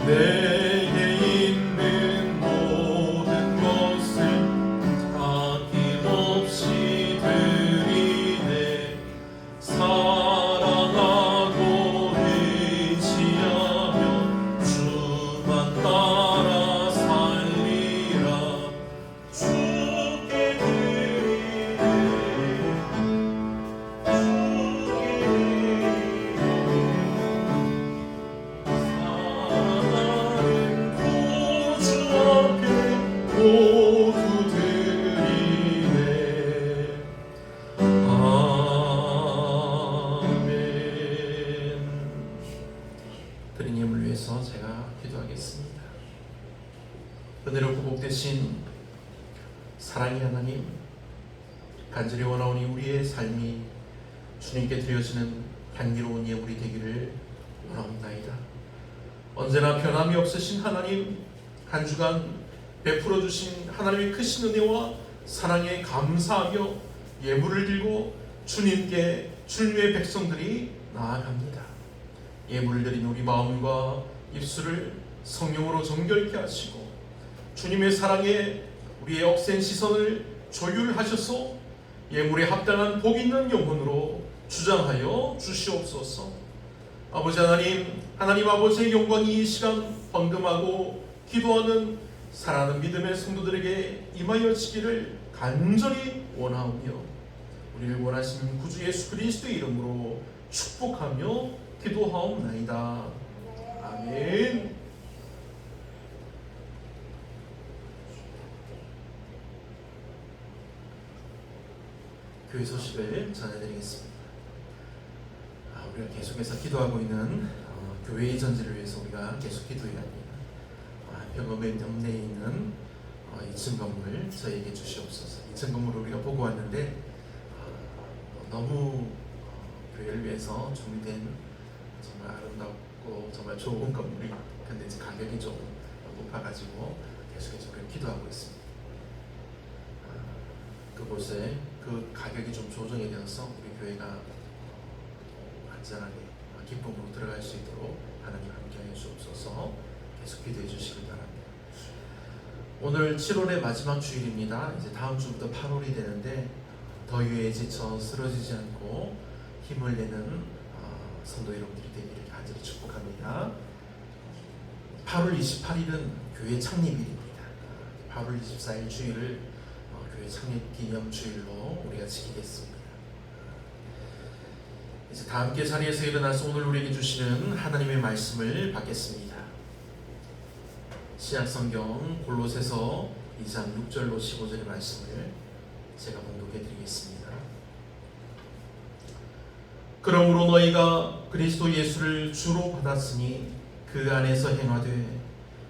내게 있는 모든 것을 아낌없이 드리네. 사랑하고 의지하며 주만 따라 살리라. 주께 드리네. 모두 드리네. 아멘. 드리님을 위해서 제가 기도하겠습니다. 은혜롭고 복되신 사랑의 하나님, 간절히 원하오니 우리의 삶이 주님께 드려지는 향기로운 예물이 되기를 원하옵나이다. 언제나 변함이 없으신 하나님, 한 주간 베풀어 주신 하나님의 크신 은혜와 사랑에 감사하며 예물을 들고 주님께 주님의 백성들이 나아갑니다. 예물을 드린 우리 마음과 입술을 성령으로 정결케 하시고 주님의 사랑에 우리의 억센 시선을 조율하셔서 예물에 합당한 복 있는 영혼으로 주장하여 주시옵소서. 아버지 하나님, 하나님 아버지의 영광이 이 시간 헌금하고 기도하는 사랑하는 믿음의 성도들에게 임하여지기를 간절히 원하오며 우리를 원하시는 구주 예수 그리스도의 이름으로 축복하며 기도하옵나이다. 아멘. 교회 소식을 전해드리겠습니다. 우리가 계속해서 기도하고 있는 교회의 전지를 위해서 우리가 계속 기도해야 합니다. 병원의 옆내에 있는 2층 건물 저에게 주시옵소서. 2층 건물을 우리가 보고 왔는데 너무 교회를 위해서 준비된 정말 아름답고 정말 좋은 건물이, 근데 이제 가격이 좀 높아가지고 계속해서 우리가 기도하고 있습니다. 그곳에 그 가격이 좀 조정이 되어서 우리 교회가 안전하게 기쁨으로 들어갈 수 있도록 하나님 함께하여 주옵소서. 계속 기도해 주시길 바랍니다. 오늘 7월의 마지막 주일입니다. 이제 다음 주부터 8월이 되는데 더위에 지쳐 쓰러지지 않고 힘을 내는 성도 여러분들이 되기를 간절히 축복합니다. 8월 28일은 교회 창립일입니다. 8월 24일 주일을 교회 창립 기념 주일로 우리가 지키겠습니다. 이제 다 함께 자리에서 일어나서 오늘 우리에게 주시는 하나님의 말씀을 받겠습니다. 신약성경 골로새서 2장 6절로 15절의 말씀을 제가 봉독해 드리겠습니다. 그러므로 너희가 그리스도 예수를 주로 받았으니 그 안에서 행하되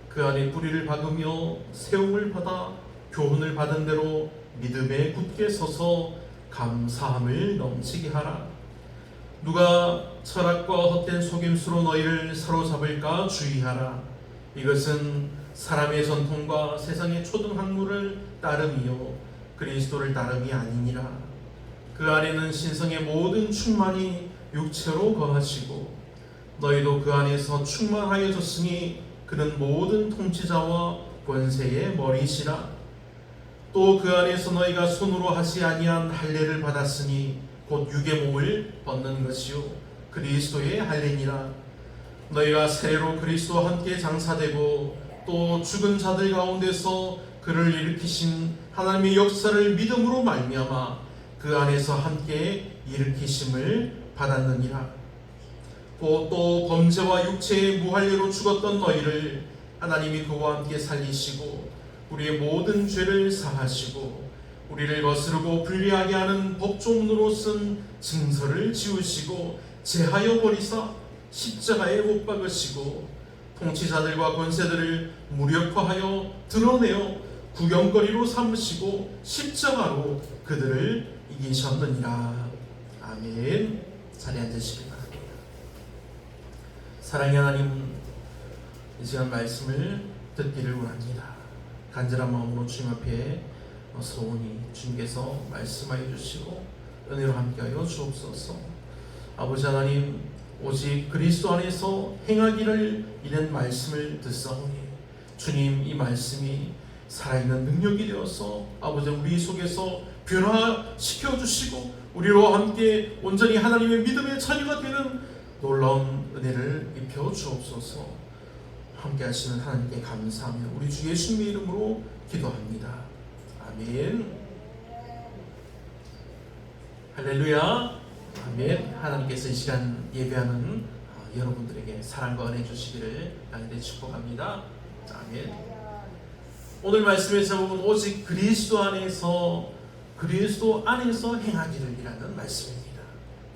그 안에 뿌리를 박으며 세움을 받아 교훈을 받은 대로 믿음에 굳게 서서 감사함을 넘치게 하라. 누가 철학과 헛된 속임수로 너희를 사로잡을까 주의하라. 이것은 사람의 전통과 세상의 초등학문을 따름이요 그리스도를 따름이 아니니라. 그 안에는 신성의 모든 충만이 육체로 거하시고 너희도 그 안에서 충만하여졌으니 그는 모든 통치자와 권세의 머리시라. 또 그 안에서 너희가 손으로 하지 아니한 할례를 받았으니 곧 육의 몸을 벗는 것이요 그리스도의 할례니라. 너희가 세례로 그리스도와 함께 장사되고 또 죽은 자들 가운데서 그를 일으키신 하나님의 역사를 믿음으로 말미암아 그 안에서 함께 일으키심을 받았느니라. 또 범죄와 육체의 무할례로 죽었던 너희를 하나님이 그와 함께 살리시고 우리의 모든 죄를 사하시고 우리를 거스르고 불리하게 하는 법조문으로 쓴 증서를 지우시고 제하여 버리사 십자가에 못 박으시고 통치자들과 권세들을 무력화하여 드러내어 구경거리로 삼으시고 십자가로 그들을 이기셨느니라. 아멘. 자리에 앉으시기 바랍니다. 사랑의 하나님, 이 시간 말씀을 듣기를 원합니다. 간절한 마음으로 주님 앞에 소원히 주님께서 말씀하여 주시고 은혜로 함께하여 주옵소서. 아버지 하나님, 오직 그리스도 안에서 행하기를 이는 말씀을 듣사오니 주님, 이 말씀이 살아있는 능력이 되어서 아버지 우리 속에서 변화시켜 주시고 우리로 함께 온전히 하나님의 믿음의 자녀가 되는 놀라운 은혜를 입혀 주옵소서. 함께 하시는 하나님께 감사하며 우리 주 예수님의 이름으로 기도합니다. 아멘. 할렐루야. 아멘. 하나님께서 이 시간 예배하는 여러분들에게 사랑과 은혜 주시기를 간절히 축복합니다. 아멘. 오늘 말씀에서 보면 오직 그리스도 안에서 행하기를 이라는 말씀입니다.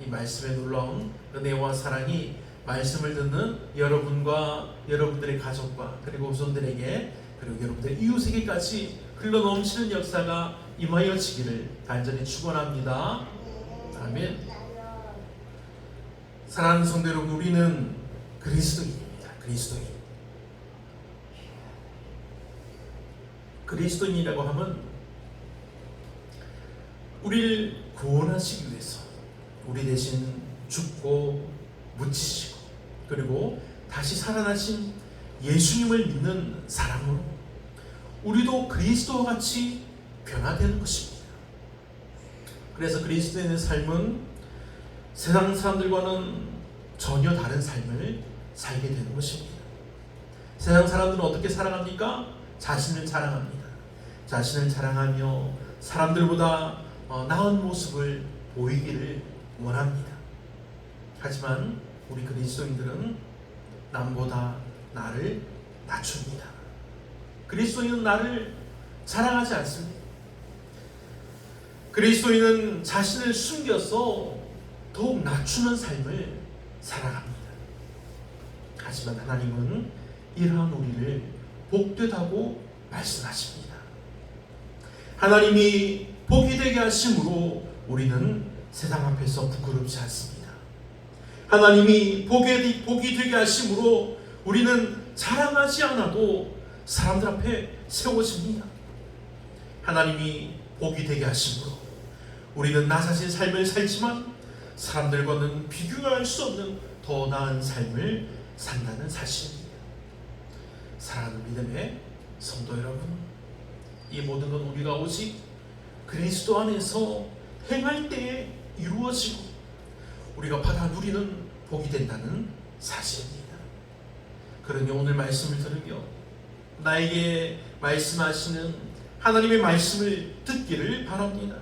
이 말씀의 놀라운 은혜와 사랑이 말씀을 듣는 여러분과 여러분들의 가족과 그리고 후손들에게 그리고 여러분들의 이웃에게까지 흘러넘치는 역사가 임하여지기를 간절히 축원합니다. 아멘. 사랑하는 성도 여러분, 우리는 그리스도인입니다. 그리스도인이라고 하면 우리를 구원하시기 위해서 우리 대신 죽고 묻히시고 그리고 다시 살아나신 예수님을 믿는 사람으로 우리도 그리스도와 같이 변화되는 것입니다. 그래서 그리스도인의 삶은 세상 사람들과는 전혀 다른 삶을 살게 되는 것입니다. 세상 사람들은 어떻게 살아갑니까? 자신을 자랑합니다. 자신을 자랑하며 사람들보다 나은 모습을 보이기를 원합니다. 하지만 우리 그리스도인들은 남보다 나를 낮춥니다. 그리스도인은 나를 자랑하지 않습니다. 그리스도인은 자신을 숨겨서 더욱 낮추는 삶을 살아갑니다. 하지만 하나님은 이러한 우리를 복되다고 말씀하십니다. 하나님이 복이 되게 하심으로 우리는 세상 앞에서 부끄럽지 않습니다. 하나님이 복이 되게 하심으로 우리는 자랑하지 않아도 사람들 앞에 세워집니다. 하나님이 복이 되게 하심으로 우리는 나 자신의 삶을 살지만 사람들과는 비교할 수 없는 더 나은 삶을 산다는 사실입니다. 사랑하는 믿음의 성도 여러분, 이 모든 건 우리가 오직 그리스도 안에서 행할 때에 이루어지고 우리가 받아 누리는 복이 된다는 사실입니다. 그러니 오늘 말씀을 들으며 나에게 말씀하시는 하나님의 말씀을 듣기를 바랍니다.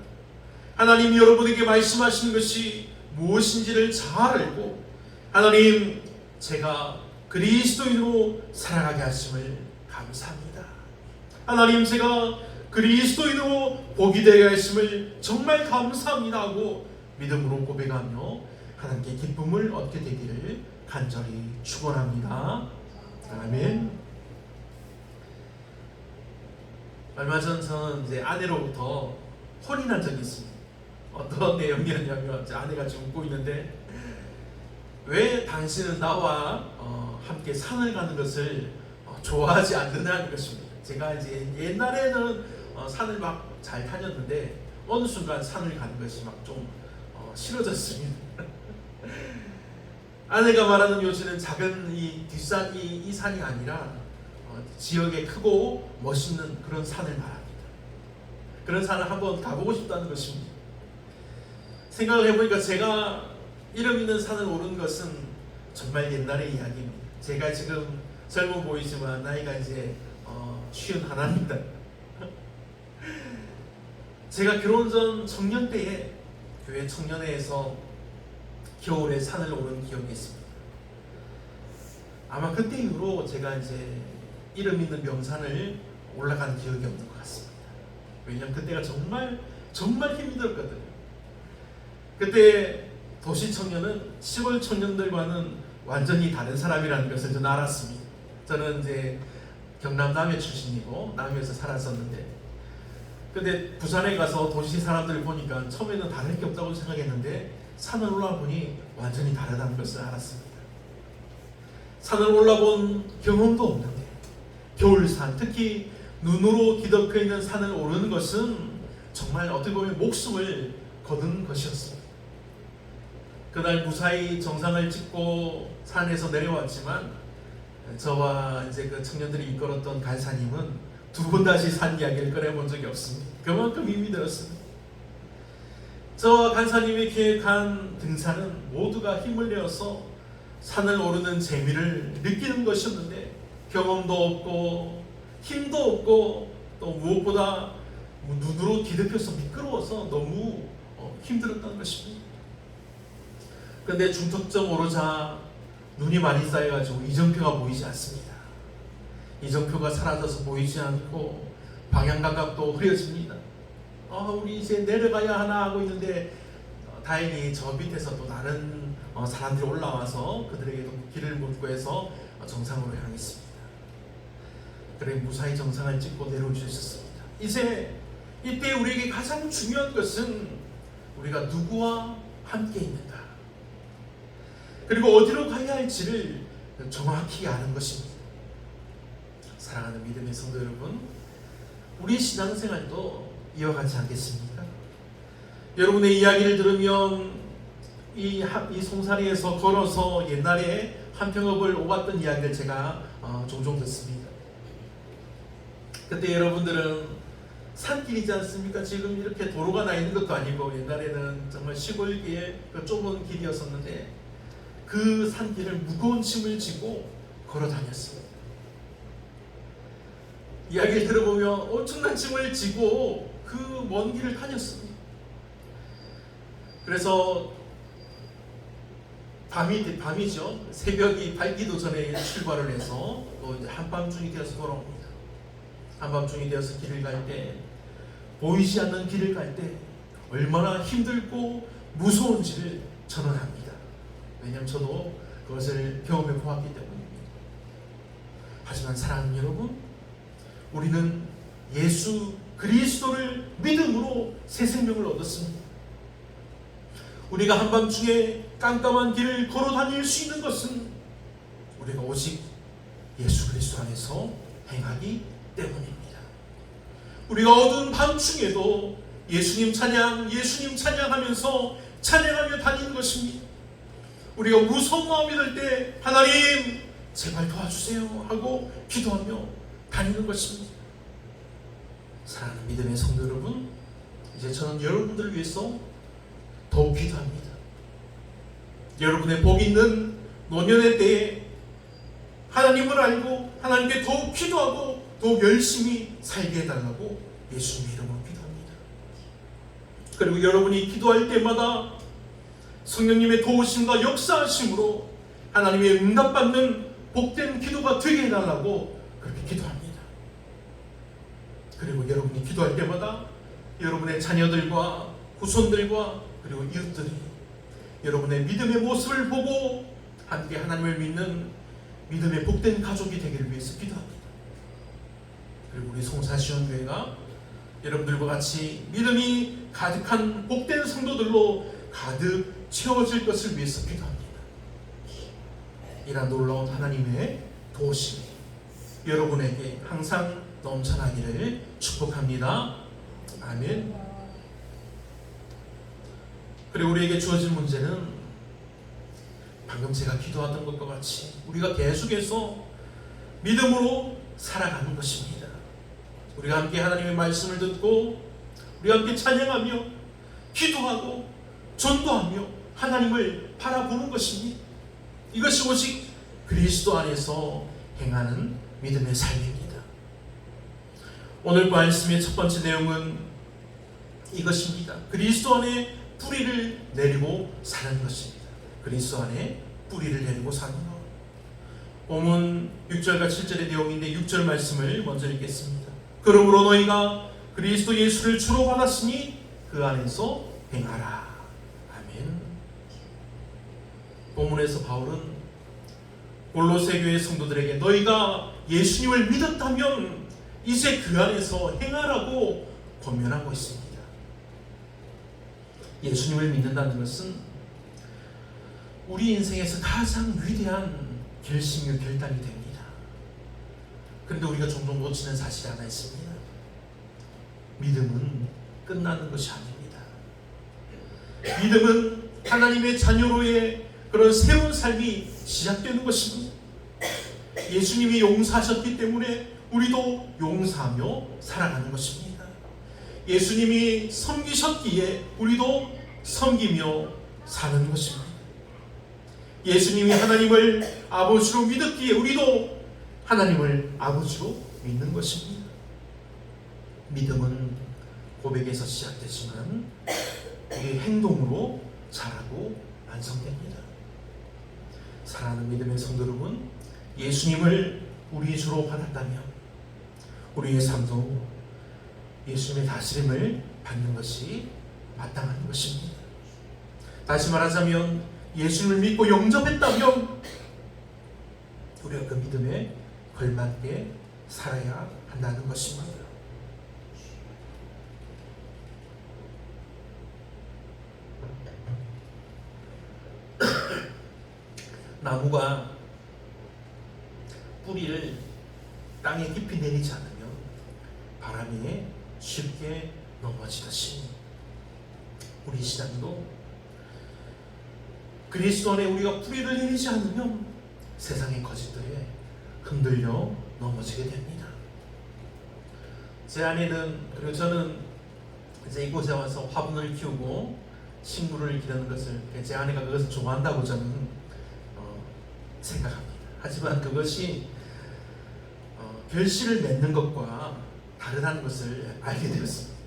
하나님 여러분에게 말씀하시는 것이 무엇인지를 잘 알고 하나님 제가 그리스도인으로 살아가게 하심을 감사합니다. 하나님 제가 그리스도인으로 복이 되게 하심을 정말 감사합니다 하고 믿음으로 고백하며 하나님께 기쁨을 얻게 되기를 간절히 축원합니다. 아멘. 얼마 전 저는 이제 아내로부터 혼인한 적이 있습니다. 어떤 내용이었냐면 제 아내가 지금 웃고 있는데 왜 당신은 나와 함께 산을 가는 것을 좋아하지 않느냐는 것입니다. 제가 이제 옛날에는 산을 막 잘 다녔는데 어느 순간 산을 가는 것이 막 좀 싫어졌습니다. 아내가 말하는 요즘은 작은 이 뒷산 이 산이 아니라 지역에 크고 멋있는 그런 산을 말합니다. 그런 산을 한번 가보고 싶다는 것입니다. 생각을 해보니까 제가 이름 있는 산을 오른 것은 정말 옛날의 이야기입니다. 제가 지금 젊어 보이지만 나이가 이제 51입니다. 제가 결혼 전 청년 때에 교회 청년회에서 겨울에 산을 오른 기억이 있습니다. 아마 그때 이후로 제가 이제 이름 있는 명산을 올라간 기억이 없는 것 같습니다. 왜냐하면 그때가 정말 힘이 들었거든요. 그때 도시 청년은 시골 청년들과는 완전히 다른 사람이라는 것을 저는 알았습니다. 저는 이제 경남 남해 출신이고 남해에서 살았었는데 근데 부산에 가서 도시 사람들을 보니까 처음에는 다를 게 없다고 생각했는데 산을 올라보니 완전히 다르다는 것을 알았습니다. 산을 올라본 경험도 없는데 겨울산, 특히 눈으로 뒤덮여 있는 산을 오르는 것은 정말 어떻게 보면 목숨을 거둔 것이었습니다. 그날 무사히 정상을 찍고 산에서 내려왔지만 저와 이제 그 청년들이 이끌었던 간사님은 두 번 다시 산 이야기를 꺼내본 적이 없습니다. 그만큼 힘이 들었습니다. 저와 간사님이 계획한 등산은 모두가 힘을 내어서 산을 오르는 재미를 느끼는 것이었는데 경험도 없고 힘도 없고 또 무엇보다 눈으로 뒤덮여서 미끄러워서 너무 힘들었던 것입니다. 그런데 중턱점 오르자 눈이 많이 쌓여가지고 이정표가 보이지 않습니다. 이정표가 사라져서 보이지 않고 방향감각도 흐려집니다. 우리 이제 내려가야 하나 하고 있는데 다행히 저 밑에서 또 다른 사람들이 올라와서 그들에게도 길을 묻고 해서 정상으로 향했습니다. 그래 무사히 정상을 찍고 내려올 수 있었습니다. 이때 우리에게 가장 중요한 것은 우리가 누구와 함께 있는가, 그리고 어디로 가야 할지를 정확히 아는 것입니다. 사랑하는 믿음의 성도 여러분, 우리 신앙생활도 이와 같지 않겠습니까? 여러분의 이야기를 들으면 이 송사리에서 걸어서 옛날에 한평읍을 오갔던 이야기를 제가 종종 듣습니다. 그때 여러분들은 산길이지 않습니까? 지금 이렇게 도로가 나 있는 것도 아니고 옛날에는 정말 시골기에 그 좁은 길이었었는데 그 산길을 무거운 짐을 지고 걸어 다녔습니다. 이야기를 들어보면 엄청난 짐을 지고 그 먼 길을 다녔습니다. 그래서 밤이죠. 새벽이 밝기도 전에 출발을 해서 또 이제 한밤중이 되어서 돌아옵니다. 한밤중이 되어서 길을 갈 때, 보이지 않는 길을 갈 때 얼마나 힘들고 무서운지를 저는 압니다. 왜냐하면 저도 그것을 경험해 보았기 때문입니다. 하지만 사랑하는 여러분, 우리는 예수 그리스도를 믿음으로 새 생명을 얻었습니다. 우리가 한밤중에 깜깜한 길을 걸어 다닐 수 있는 것은 우리가 오직 예수 그리스도 안에서 행하기 때문입니다. 우리가 어두운 밤중에도 예수님 찬양하면서 찬양하며 다니는 것입니다. 우리가 무서운 마음이 들 때 하나님 제발 도와주세요 하고 기도하며 다니는 것입니다. 사랑하는 믿음의 성도 여러분, 이제 저는 여러분들을 위해서 더욱 기도합니다. 여러분의 복 있는 노년의 때에 하나님을 알고 하나님께 더욱 기도하고 더욱 열심히 살게 해달라고 예수님의 이름으로 기도합니다. 그리고 여러분이 기도할 때마다 성령님의 도우심과 역사하심으로 하나님의 응답받는 복된 기도가 되게 해달라고 그렇게 기도합니다. 그리고 여러분이 기도할 때마다 여러분의 자녀들과 후손들과 그리고 이웃들이 여러분의 믿음의 모습을 보고 함께 하나님을 믿는 믿음의 복된 가족이 되기를 위해서 기도합니다. 그리고 우리 송사시원교회가 여러분들과 같이 믿음이 가득한 복된 성도들로 가득 채워질 것을 위해서 기도합니다. 이런 놀라운 하나님의 도우심이 여러분에게 항상 넘쳐나기를 축복합니다. 아멘. 그리고 우리에게 주어진 문제는 방금 제가 기도하던 것과 같이 우리가 계속해서 믿음으로 살아가는 것입니다. 우리가 함께 하나님의 말씀을 듣고 우리가 함께 찬양하며 기도하고 전도하며 하나님을 바라보는 것입니다. 이것이 오직 그리스도 안에서 행하는 믿음의 삶입니다. 오늘 말씀의 첫 번째 내용은 이것입니다. 그리스도 안에 뿌리를 내리고 사는 것입니다. 그리스도 안에 뿌리를 내리고 사는 것. 본문 6절과 7절의 내용인데 6절 말씀을 먼저 읽겠습니다. 그러므로 너희가 그리스도 예수를 주로 받았으니 그 안에서 행하라. 아멘. 본문에서 바울은 골로새 교회 성도들에게 너희가 예수님을 믿었다면 이제 그 안에서 행하라고 권면하고 있습니다. 예수님을 믿는다는 것은 우리 인생에서 가장 위대한 결심과 결단이 됩니다. 그런데 우리가 종종 놓치는 사실이 하나 있습니다. 믿음은 끝나는 것이 아닙니다. 믿음은 하나님의 자녀로의 그런 새로운 삶이 시작되는 것입니다. 예수님이 용서하셨기 때문에 우리도 용서하며 살아가는 것입니다. 예수님이 섬기셨기에 우리도 섬기며 사는 것입니다. 예수님이 하나님을 아버지로 믿었기에 우리도 하나님을 아버지로 믿는 것입니다. 믿음은 고백에서 시작되지만 우리의 행동으로 자라고 완성됩니다. 사랑하는 믿음의 성도 여러분, 예수님을 우리의 주로 받았다면 우리의 삶도 예수님의 다스림을 받는 것이 마땅한 것입니다. 다시 말하자면 예수님을 믿고 영접했다면 우리가 그 믿음에 걸맞게 살아야 한다는 것입니다. 나무가 뿌리를 땅에 깊이 내리지 않으면 바람에 쉽게 넘어지듯이 우리 신앙도 그리스도 안에 우리가 뿌리를 내리지 않으면 세상의 거짓들에 흔들려 넘어지게 됩니다. 제 아내는, 그리고 저는 이제 이곳에 와서 화분을 키우고 식물을 기르는 것을, 제 아내가 그것을 좋아한다고 저는 생각합니다. 하지만 그것이 결실을 맺는 것과 다르다는 것을 알게 되었습니다.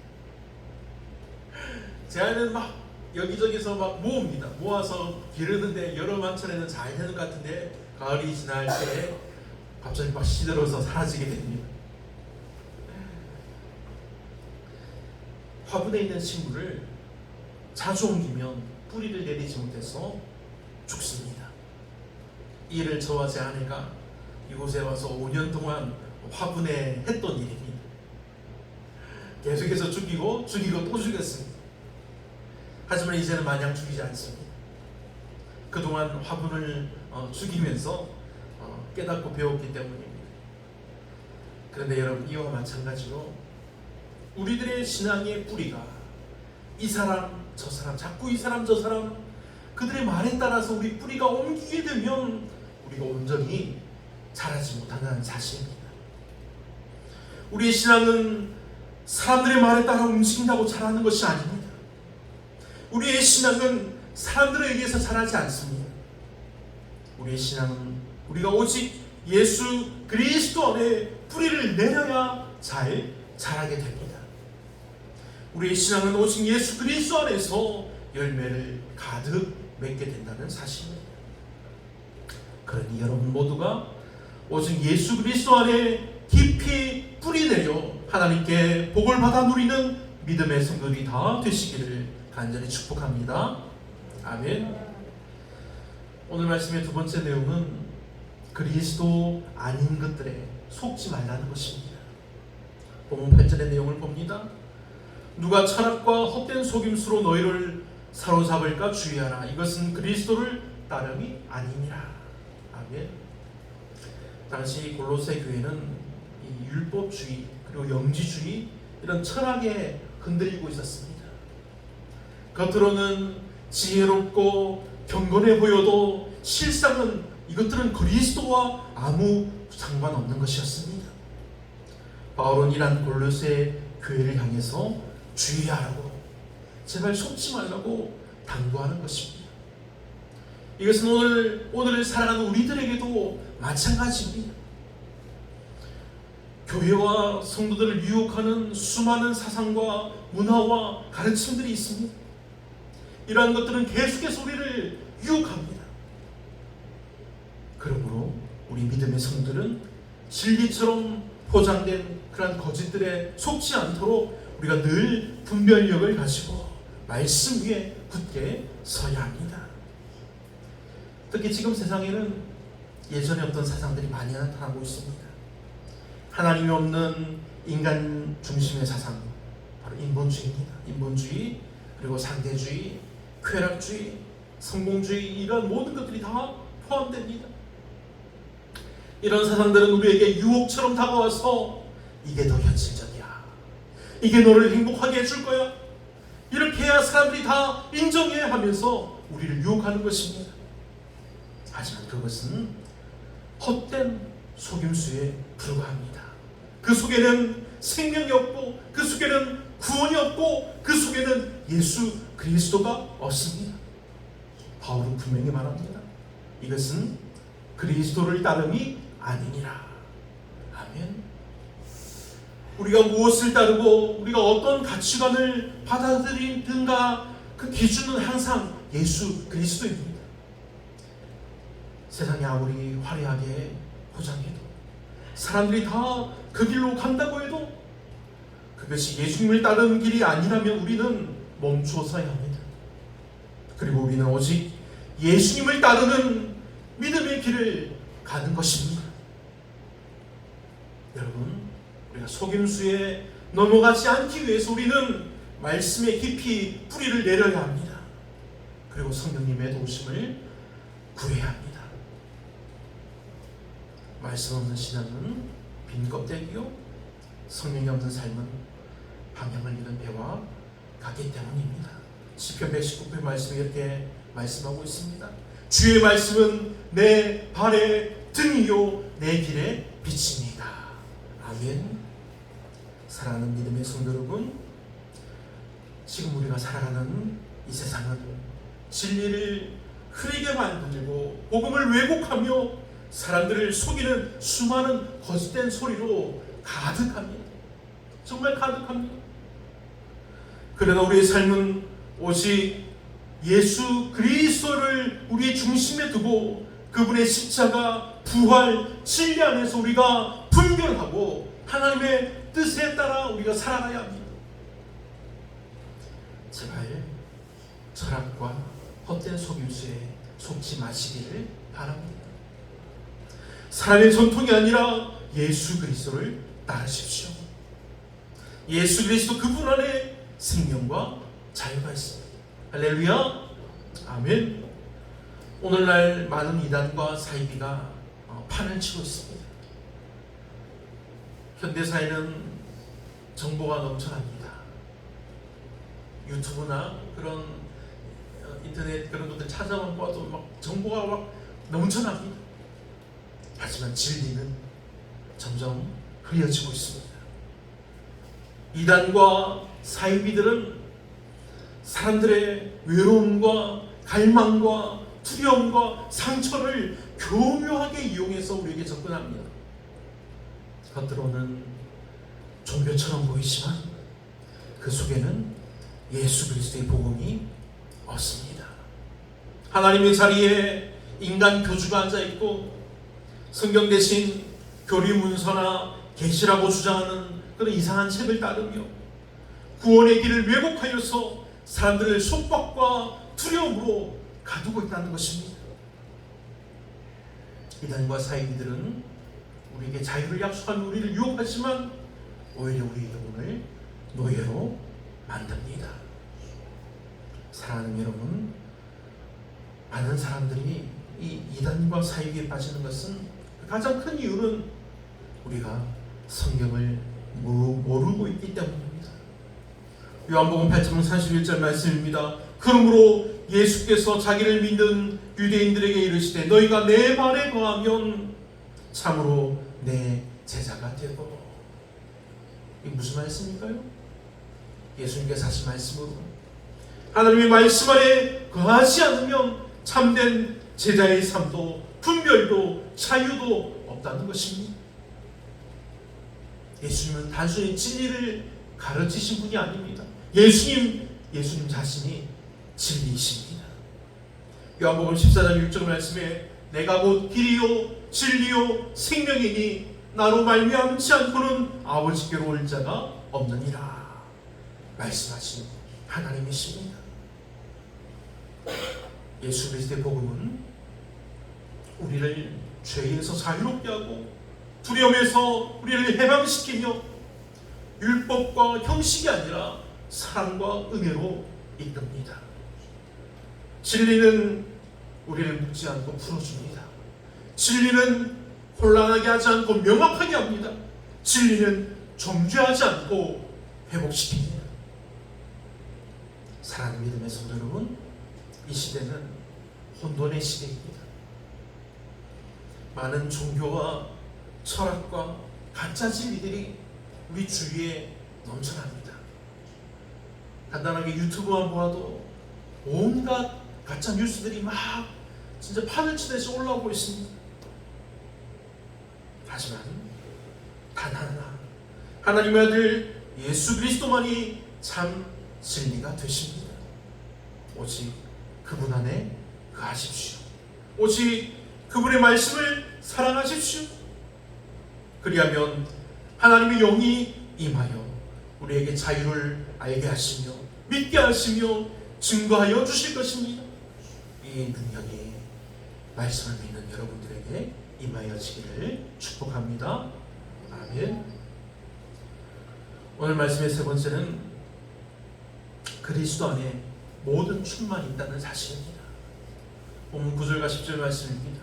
제 아내는 막 여기저기서 막 모읍니다. 모아서 기르는데 여러 만천에는 잘 되는 것 같은데 가을이 지날 때 갑자기 막 시들어서 사라지게 됩니다. 화분에 있는 식물을 자주 옮기면 뿌리를 내리지 못해서 죽습니다. 이 일을 저와 제 아내가 이곳에 와서 5년 동안 화분에 했던 일입니다. 계속해서 죽이고 또 죽였습니다. 하지만 이제는 마냥 죽이지 않습니다. 그동안 화분을 죽이면서 깨닫고 배웠기 때문입니다. 그런데 여러분, 이와 마찬가지로 우리들의 신앙의 뿌리가 이 사람 저 사람, 자꾸 이 사람 저 사람 그들의 말에 따라서 우리 뿌리가 옮기게 되면 우리가 온전히 자라지 못한다는 사실입니다. 우리의 신앙은 사람들의 말에 따라 움직인다고 자라는 것이 아닙니다. 우리의 신앙은 사람들에 의해서 자라지 않습니다. 우리의 신앙은 우리가 오직 예수 그리스도 안에 뿌리를 내려야 잘 자라게 됩니다. 우리의 신앙은 오직 예수 그리스도 안에서 열매를 가득 맺게 된다는 사실입니다. 그러니 여러분 모두가 오직 예수 그리스도 안에 깊이 뿌리 내려 하나님께 복을 받아 누리는 믿음의 성도들이 다 되시기를 간절히 축복합니다. 아멘. 오늘 말씀의 두 번째 내용은 그리스도 아닌 것들에 속지 말라는 것입니다. 본문 8절의 내용을 봅니다. 누가 철학과 헛된 속임수로 너희를 사로잡을까 주의하라. 이것은 그리스도를 따름이 아니니라. 아멘. 당시 골로새 교회는 이 율법주의 그리고 영지주의 이런 철학에 흔들리고 있었습니다. 겉으로는 지혜롭고 경건해 보여도 실상은 이것들은 그리스도와 아무 상관없는 것이었습니다. 바울은 이란 골로새 교회를 향해서 주의하라고, 제발 속지 말라고 당부하는 것입니다. 이것은 오늘 살아가는 우리들에게도 마찬가지입니다. 교회와 성도들을 유혹하는 수많은 사상과 문화와 가르침들이 있습니다. 이러한 것들은 계속해서 우리를 유혹합니다. 그러므로 우리 믿음의 성도들은 진리처럼 포장된 그러한 거짓들에 속지 않도록 우리가 늘 분별력을 가지고 말씀 위에 굳게 서야 합니다. 특히 지금 세상에는 예전에 없던 사상들이 많이 나타나고 있습니다. 하나님이 없는 인간 중심의 사상, 바로 인본주의입니다. 인본주의, 그리고 상대주의, 쾌락주의, 성공주의, 이런 모든 것들이 다 포함됩니다. 이런 사상들은 우리에게 유혹처럼 다가와서 이게 더 현실적이야, 이게 너를 행복하게 해줄 거야, 이렇게 해야 사람들이 다 인정해 하면서 우리를 유혹하는 것입니다. 하지만 그것은 헛된 속임수에 불과합니다. 그 속에는 생명이 없고, 그 속에는 구원이 없고, 그 속에는 예수 그리스도가 없습니다. 바울은 분명히 말합니다. 이것은 그리스도를 따름이 아니니라. 아멘. 우리가 무엇을 따르고 우리가 어떤 가치관을 받아들이든가 그 기준은 항상 예수 그리스도입니다. 세상이 아무리 화려하게 포장해도, 사람들이 다 그 길로 간다고 해도 그것이 예수님을 따르는 길이 아니라면 우리는 멈추어서야 합니다. 그리고 우리는 오직 예수님을 따르는 믿음의 길을 가는 것입니다. 여러분, 우리가 속임수에 넘어가지 않기 위해서 우리는 말씀에 깊이 뿌리를 내려야 합니다. 그리고 성령님의 도우심을 구해야 합니다. 말씀 없는 신앙은 빈 껍데기요, 성령이 없는 삶은 방향을 잃은 배와 같기 때문입니다. 시편 119편 말씀에 이렇게 말씀하고 있습니다. 주의 말씀은 내 발의 등이요 내 길의 빛입니다. 아멘. 사랑하는 믿음의 성도 여러분, 지금 우리가 살아가는 이 세상은 진리를 흐리게 만들고 복음을 왜곡하며 사람들을 속이는 수많은 거짓된 소리로 가득합니다. 정말 가득합니다. 그러나 우리의 삶은 오직 예수 그리스도를 우리의 중심에 두고 그분의 십자가, 부활, 진리 안에서 우리가 분별하고 하나님의 뜻에 따라 우리가 살아가야 합니다. 제발 철학과 헛된 속임수에 속지 마시기를 바랍니다. 사람의 전통이 아니라 예수 그리스도를 따르십시오. 예수 그리스도 그분 안에 생명과 자유가 있습니다. 할렐루야. 아멘. 오늘날 많은 이단과 사이비가 판을 치고 있습니다. 현대사회는 정보가 넘쳐납니다. 유튜브나 그런 인터넷 그런 것들 찾아만 봐도 막 정보가 막 넘쳐납니다. 하지만 진리는 점점 흐려지고 있습니다. 이단과 사이비들은 사람들의 외로움과 갈망과 두려움과 상처를 교묘하게 이용해서 우리에게 접근합니다. 겉으로는 종교처럼 보이지만 그 속에는 예수 그리스도의 복음이 없습니다. 하나님의 자리에 인간 교주가 앉아있고 성경 대신 교리문서나 계시라고 주장하는 그런 이상한 책을 따르며 구원의 길을 왜곡하여서 사람들을 속박과 두려움으로 가두고 있다는 것입니다. 이단과 사이비들은 우리에게 자유를 약속하며 우리를 유혹하지만 오히려 우리의 영혼을 노예로 만듭니다. 사랑하는 여러분, 많은 사람들이 이 이단과 사이비에 빠지는 것은 가장 큰 이유는 우리가 성경을 모르고 있기 때문입니다. 요한복음 8장 31절 말씀입니다. 그러므로 예수께서 자기를 믿는 유대인들에게 이르시되 너희가 내 말에 거하면 참으로 내 제자가 되고. 이게 무슨 말씀일까요? 예수님께서 하신 말씀으로 하나님의 말씀 안에 거하지 않으면 참된 제자의 삶도 분별도 자유도 없다는 것입니다. 예수님은 단순히 진리를 가르치신 분이 아닙니다. 예수님 자신이 진리이십니다. 요한복음 14장 6절 말씀에 내가 곧 길이요 진리요 생명이니 나로 말미암지 않고는 아버지께로 올 자가 없느니라 말씀하신 하나님이십니다. 예수 그리스도의 복음은 우리를 죄에서 자유롭게 하고 두려움에서 우리를 해방시키며 율법과 형식이 아니라 사랑과 은혜로 이끕니다. 진리는 우리를 묶지 않고 풀어줍니다. 진리는 혼란하게 하지 않고 명확하게 합니다. 진리는 정죄하지 않고 회복시킵니다. 사랑하는 믿음의 성도 여러분, 이 시대는 혼돈의 시대입니다. 많은 종교와 철학과 가짜 진리들이 우리 주위에 넘쳐납니다. 간단하게 유튜브만 보아도 온갖 가짜 뉴스들이 막 진짜 판을 치듯이 올라오고 있습니다. 하지만 단 하나, 하나님의 아들 예수 그리스도만이 참 진리가 되십니다. 오직 그분 안에 거하십시오. 오직 그분의 말씀을 사랑하십시오. 그리하면 하나님의 영이 임하여 우리에게 자유를 알게 하시며 믿게 하시며 증거하여 주실 것입니다. 이 능력이 말씀을 믿는 여러분들에게 임하여지기를 축복합니다. 아멘. 오늘 말씀의 세 번째는 그리스도 안에 모든 충만이 있다는 사실입니다. 본문 9절과 10절 말씀입니다.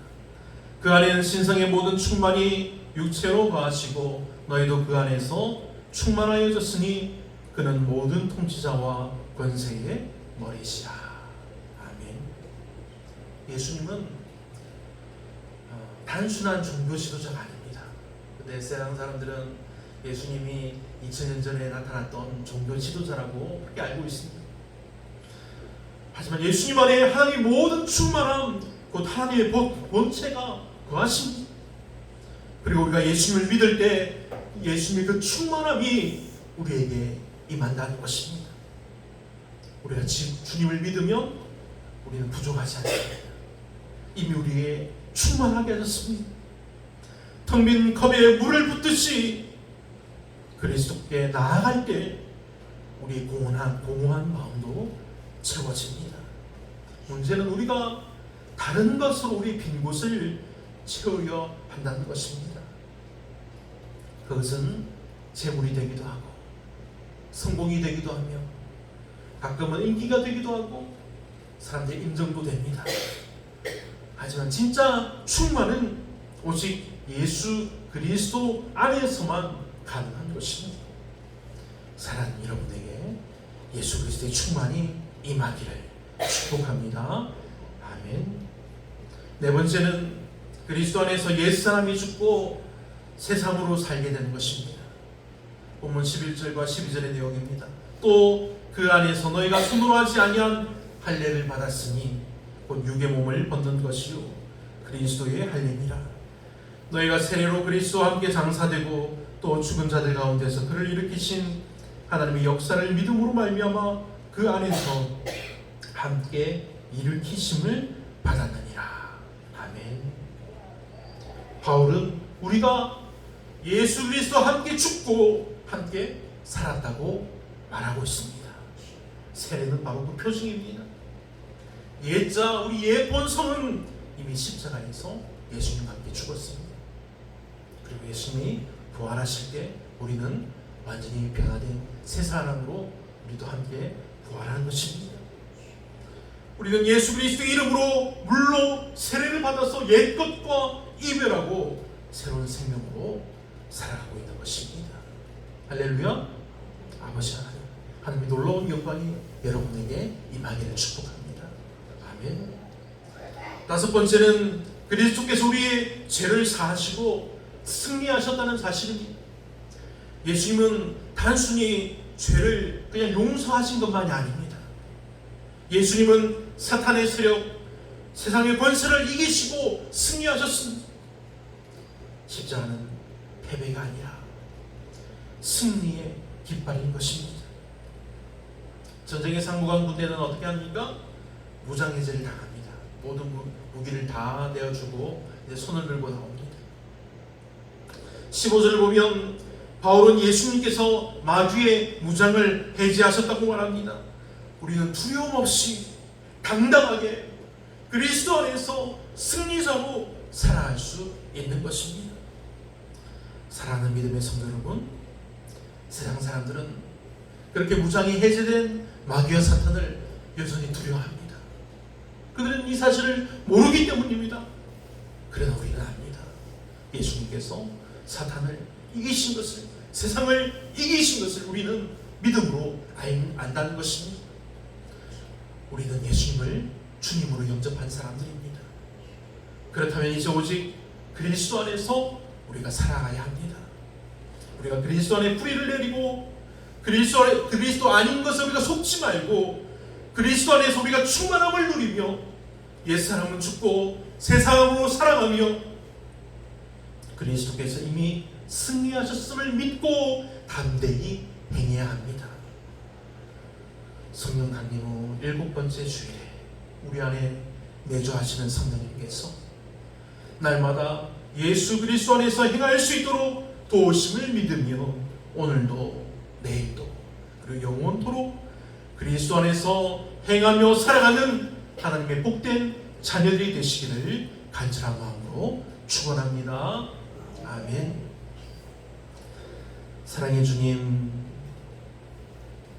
그 안에는 신성의 모든 충만이 육체로 거하시고 너희도 그 안에서 충만하여졌으니 그는 모든 통치자와 권세의 머리시라. 아멘. 예수님은 단순한 종교 지도자가 아닙니다. 근데 세상 사람들은 예수님이 2000년 전에 나타났던 종교 지도자라고 그렇게 알고 있습니다. 하지만 예수님 안에 하나님의 모든 충만함, 곧 하나님의 본체가 거하십니다. 그리고 우리가 예수님을 믿을 때 예수님의 그 충만함이 우리에게 임한다는 것입니다. 우리가 주님을 믿으면 우리는 부족하지 않습니다. 이미 우리에게 충만하게 하셨습니다. 텅 빈 컵에 물을 붓듯이 그리스도께 나아갈 때 우리의 공허한 마음도 채워집니다. 문제는 우리가 다른 것으로 우리 빈 곳을 채우려 한다는 것입니다. 그것은 재물이 되기도 하고 성공이 되기도 하며 가끔은 인기가 되기도 하고 사람들의 인정도 됩니다. 하지만 진짜 충만은 오직 예수 그리스도 안에서만 가능한 것입니다. 사랑하는 여러분에게 예수 그리스도의 충만이 임하기를 축복합니다. 아멘. 네 번째는 그리스도 안에서 옛사람이 죽고 새사람으로 살게 되는 것입니다. 본문 11절과 12절의 내용입니다. 또 그 안에서 너희가 손으로 하지 아니한 할례를 받았으니 곧 육의 몸을 벗는 것이요 그리스도의 할례니라. 너희가 세례로 그리스도와 함께 장사되고 또 죽은 자들 가운데서 그를 일으키신 하나님의 역사를 믿음으로 말미암아 그 안에서 함께 일으키심을 받았느니라. 아멘. 바울은 우리가 예수 그리스도와 함께 죽고 함께 살았다고 말하고 있습니다. 세례는 바로 그 표징입니다. 옛자 우리 옛 본성은 이미 십자가에서 예수님과 함께 죽었습니다. 그리고 예수님이 부활하실 때 우리는 완전히 변화된 새 사람으로 우리도 함께 부활하는 것입니다. 우리는 예수 그리스도의 이름으로 물로 세례를 받아서 옛 것과 이별하고 새로운 생명으로 살아가고 있는 것입니다. 할렐루야. 아버지 하나님, 하나님의 놀라운 영광이 여러분에게 임하기를 축복합니다. 아멘. 다섯 번째는 그리스도께서 우리의 죄를 사하시고 승리하셨다는 사실입니다. 예수님은 단순히 죄를 그냥 용서하신 것만이 아닙니다. 예수님은 사탄의 세력, 세상의 권세를 이기시고 승리하셨습니다. 십자가는 패배가 아니라 승리의 깃발인 것입니다. 전쟁의 상무관 군대는 어떻게 합니까? 무장해제를 당합니다. 모든 무기를 다 내어주고 이제 손을 들고 나옵니다. 15절을 보면 바울은 예수님께서 마귀의 무장을 해제하셨다고 말합니다. 우리는 두려움 없이 당당하게 그리스도 안에서 승리자로 살아갈 수 있는 것입니다. 사랑하는 믿음의 성도 여러분, 세상 사람들은 그렇게 무장이 해제된 마귀와 사탄을 여전히 두려워합니다. 그들은 이 사실을 모르기 때문입니다. 그러나 우리는 압니다. 예수님께서 사탄을 이기신 것을, 세상을 이기신 것을 우리는 믿음으로 안다는 것입니다. 우리는 예수님을 주님으로 영접한 사람들입니다. 그렇다면 이제 오직 그리스도 안에서 우리가 살아가야 합니다. 우리가 그리스도 안에 뿌리를 내리고 그리스도 아닌 것을 우리가 속지 말고 그리스도 안에서 우리가 충만함을 누리며 옛사람은 죽고 새 사람으로 살아가며 그리스도께서 이미 승리하셨음을 믿고 담대히 행해야 합니다. 성령 강림 후 7번째 주일에 우리 안에 내주하시는 성령님께서 날마다 예수 그리스도 안에서 행할 수 있도록 도우심을 믿으며 오늘도 내일도 그리고 영원토록 그리스도 안에서 행하며 살아가는 하나님의 복된 자녀들이 되시기를 간절한 마음으로 축원합니다. 아멘. 사랑의 주님,